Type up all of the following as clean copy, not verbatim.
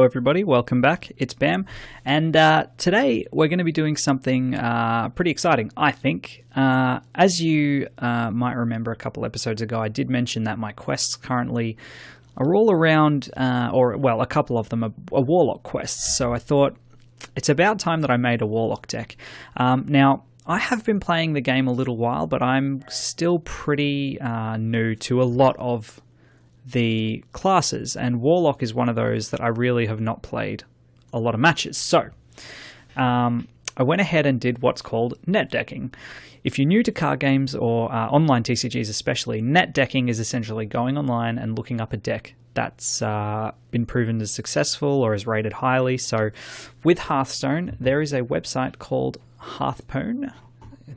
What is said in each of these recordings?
everybody, welcome back. It's Bam, and today we're going to be doing something pretty exciting, I think. As you might remember a couple episodes ago, I did mention that my quests currently are all around, a couple of them are Warlock quests, so I thought it's about time that I made a Warlock deck. Now, I have been playing the game a little while, but I'm still pretty new to a lot of the classes, and Warlock is one of those that I really have not played a lot of matches. So I went ahead and did what's called net decking. If you're new to card games or online TCGs especially, net decking is essentially going online and looking up a deck that's been proven as successful or is rated highly. So with Hearthstone, there is a website called Hearthstone,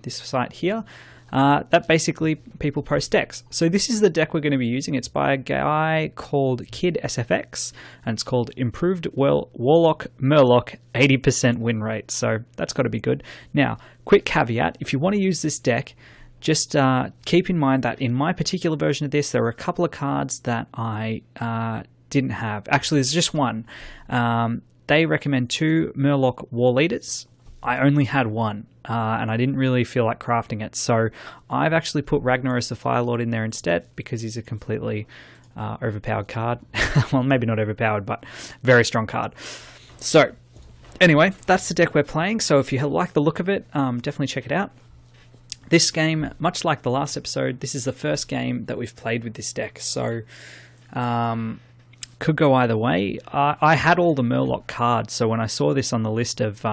this site here, that basically people post decks. So this is the deck we're going to be using. It's by a guy called Kid SFX, and it's called Improved Warlock Murloc 80% win rate. So that's got to be good. Now, quick caveat, if you want to use this deck, just keep in mind that in my particular version of this, there were a couple of cards that I didn't have. Actually, there's just one. They recommend 2 Murloc War Leaders. I only had one, and I didn't really feel like crafting it. So I've actually put Ragnaros the Firelord in there instead because he's a completely overpowered card. Well, maybe not overpowered, but very strong card. So anyway, that's the deck we're playing. So if you like the look of it, definitely check it out. This game, much like the last episode, this is the first game that we've played with this deck. So could go either way. I had all the Murloc cards, so when I saw this on the list of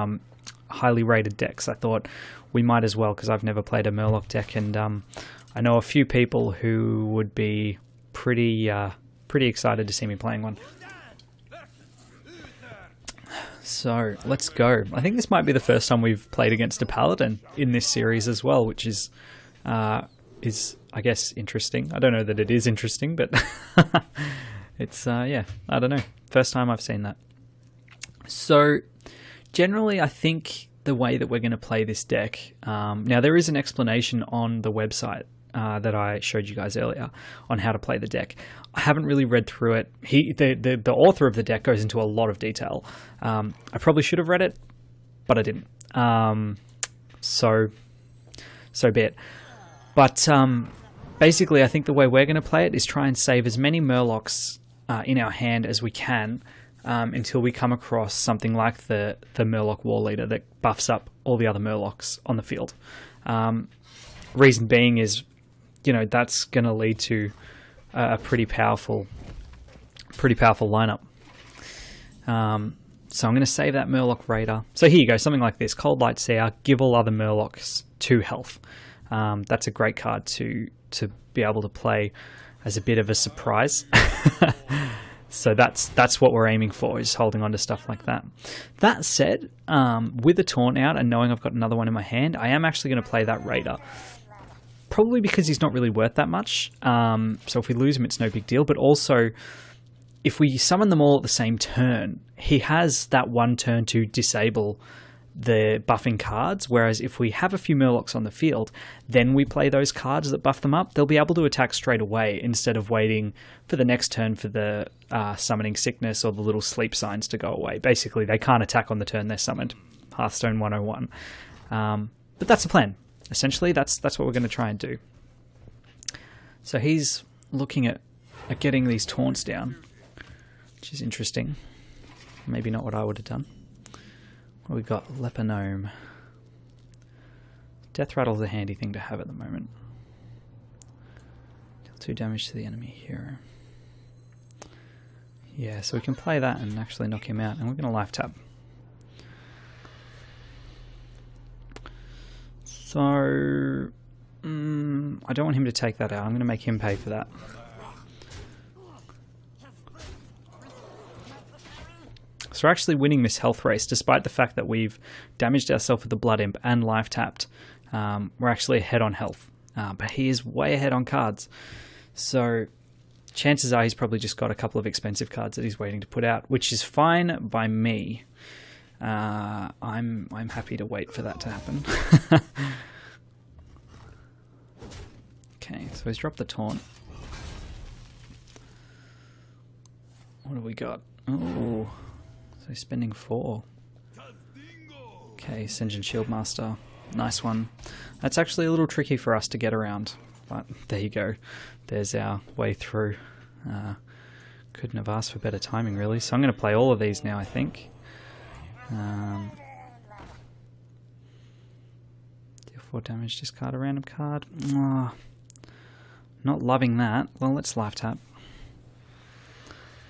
highly rated decks, I thought we might as well, because I've never played a Murloc deck, and I know a few people who would be pretty excited to see me playing one. So let's go. I think this might be the first time we've played against a Paladin in this series as well, which is I guess interesting. I don't know that it is interesting, but it's yeah, I don't know. First time I've seen that. So generally, I think the way that we're going to play this deck, now there is an explanation on the website that I showed you guys earlier on how to play the deck. I haven't really read through it. The author of the deck goes into a lot of detail. I probably should have read it, but I didn't. So be it. But basically, I think the way we're going to play it is try and save as many Murlocs in our hand as we can, until we come across something like the Murloc War Leader that buffs up all the other Murlocs on the field. Reason being is, that's going to lead to a pretty powerful lineup. So I'm going to save that Murloc Raider. So here you go, something like this. Cold Light Seer, give all other Murlocs 2 health. That's a great card to be able to play as a bit of a surprise. So that's what we're aiming for, is holding on to stuff like that. That said, with the Taunt out and knowing I've got another one in my hand, I am actually going to play that Raider. Probably because he's not really worth that much. So if we lose him, it's no big deal. But also, if we summon them all at the same turn, he has that one turn to disable the buffing cards, whereas if we have a few Murlocs on the field, then we play those cards that buff them up, they'll be able to attack straight away instead of waiting for the next turn for the summoning sickness or the little sleep signs to go away. Basically, they can't attack on the turn they're summoned. Hearthstone 101. But that's the plan. Essentially, that's what we're going to try and do. So he's looking at getting these taunts down, which is interesting. Maybe not what I would have done. We've got Leper Gnome. Death Rattle's a handy thing to have at the moment. Deal 2 damage to the enemy hero. Yeah, so we can play that and actually knock him out. And we're going to life tap. So I don't want him to take that out. I'm going to make him pay for that. So we're actually winning this health race, despite the fact that we've damaged ourselves with the Blood Imp and life tapped. We're actually ahead on health, but he is way ahead on cards. So chances are he's probably just got a couple of expensive cards that he's waiting to put out, which is fine by me. I'm happy to wait for that to happen. Okay, so he's dropped the taunt. What have we got? Oh, So spending 4. Okay, Senjin Shieldmaster. Nice one. That's actually a little tricky for us to get around. But there you go. There's our way through. Couldn't have asked for better timing, really. So I'm going to play all of these now, I think. Deal 4 damage, discard a random card. Oh, not loving that. Well, let's life tap.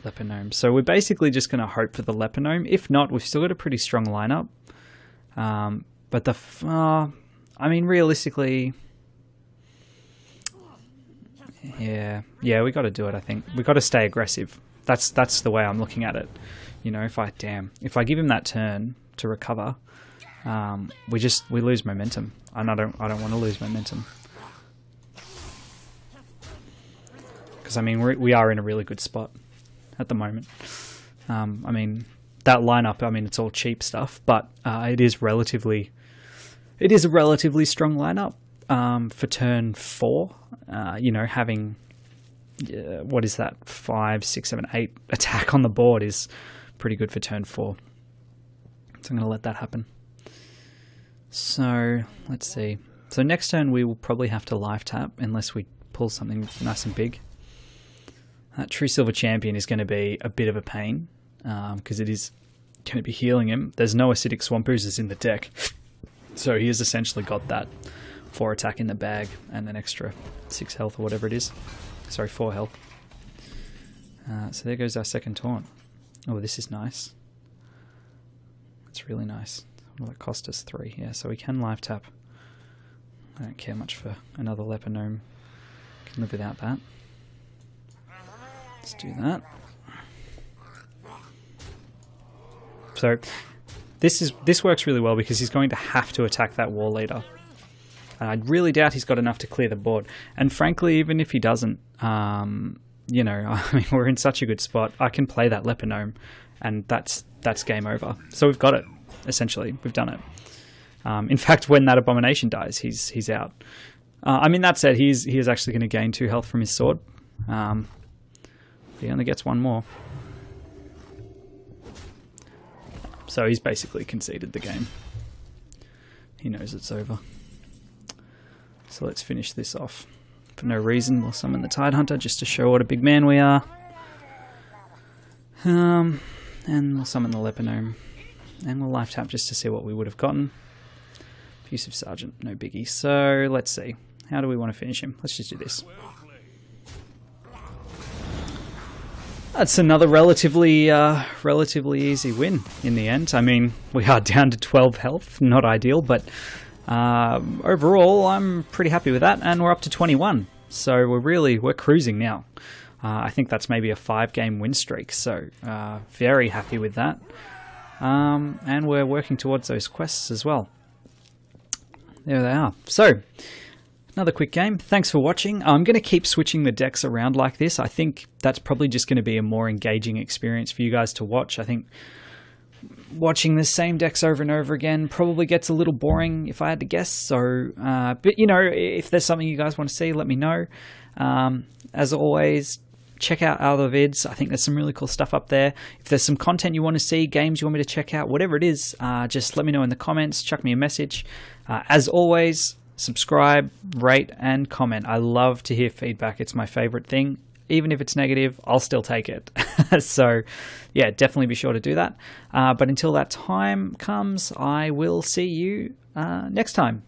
Leper Gnome. So we're basically just going to hope for the Leper Gnome. If not, we've still got a pretty strong lineup. But I mean, realistically, yeah, we got to do it. I think we got to stay aggressive. That's the way I'm looking at it. You know, if I give him that turn to recover, we lose momentum, and I don't want to lose momentum. Because I mean, we are in a really good spot at the moment. I mean, that lineup, I mean, it's all cheap stuff, but it is a relatively strong lineup for turn 4. You know, having what is that, 5, 6, 7, 8 attack on the board is pretty good for turn 4. So I'm going to let that happen. So let's see. So next turn we will probably have to life tap unless we pull something nice and big. That True Silver Champion is going to be a bit of a pain because it is going to be healing him. There's no Acidic Swamp Oozes in the deck, so he has essentially got that 4 attack in the bag and an extra 6 health or whatever it is. Sorry, 4 health. So there goes our second taunt. Oh, this is nice. That's really nice. Well, it cost us 3. Yeah, so we can life tap. I don't care much for another Leper Gnome. Can live without that. Let's do that. So this works really well because he's going to have to attack that War Leader. I really doubt he's got enough to clear the board. And frankly, even if he doesn't, you know, I mean, we're in such a good spot. I can play that Leper Gnome, and that's game over. So we've got it. Essentially, we've done it. In fact, when that Abomination dies, he's out. I mean, that said, he is actually going to gain 2 health from his sword. He only gets 1 more. So he's basically conceded the game. He knows it's over. So let's finish this off. For no reason, we'll summon the Tidehunter just to show what a big man we are. And we'll summon the Leper Gnome. And we'll life tap just to see what we would have gotten. Abusive Sergeant, no biggie. So let's see. How do we want to finish him? Let's just do this. That's another relatively easy win in the end. I mean, we are down to 12 health, not ideal, but overall, I'm pretty happy with that, and we're up to 21. So we're cruising now. I think that's maybe a 5-game win streak, so very happy with that. And we're working towards those quests as well. There they are. So, another quick game. Thanks for watching. I'm going to keep switching the decks around like this. I think that's probably just going to be a more engaging experience for you guys to watch. I think watching the same decks over and over again probably gets a little boring if I had to guess. So, but you know, if there's something you guys want to see, let me know. As always, check out other vids. I think there's some really cool stuff up there. If there's some content you want to see, games you want me to check out, whatever it is, just let me know in the comments, chuck me a message. As always, subscribe, rate, and comment. I love to hear feedback. It's my favorite thing. Even if it's negative, I'll still take it. So, yeah, definitely be sure to do that. But until that time comes, I will see you next time.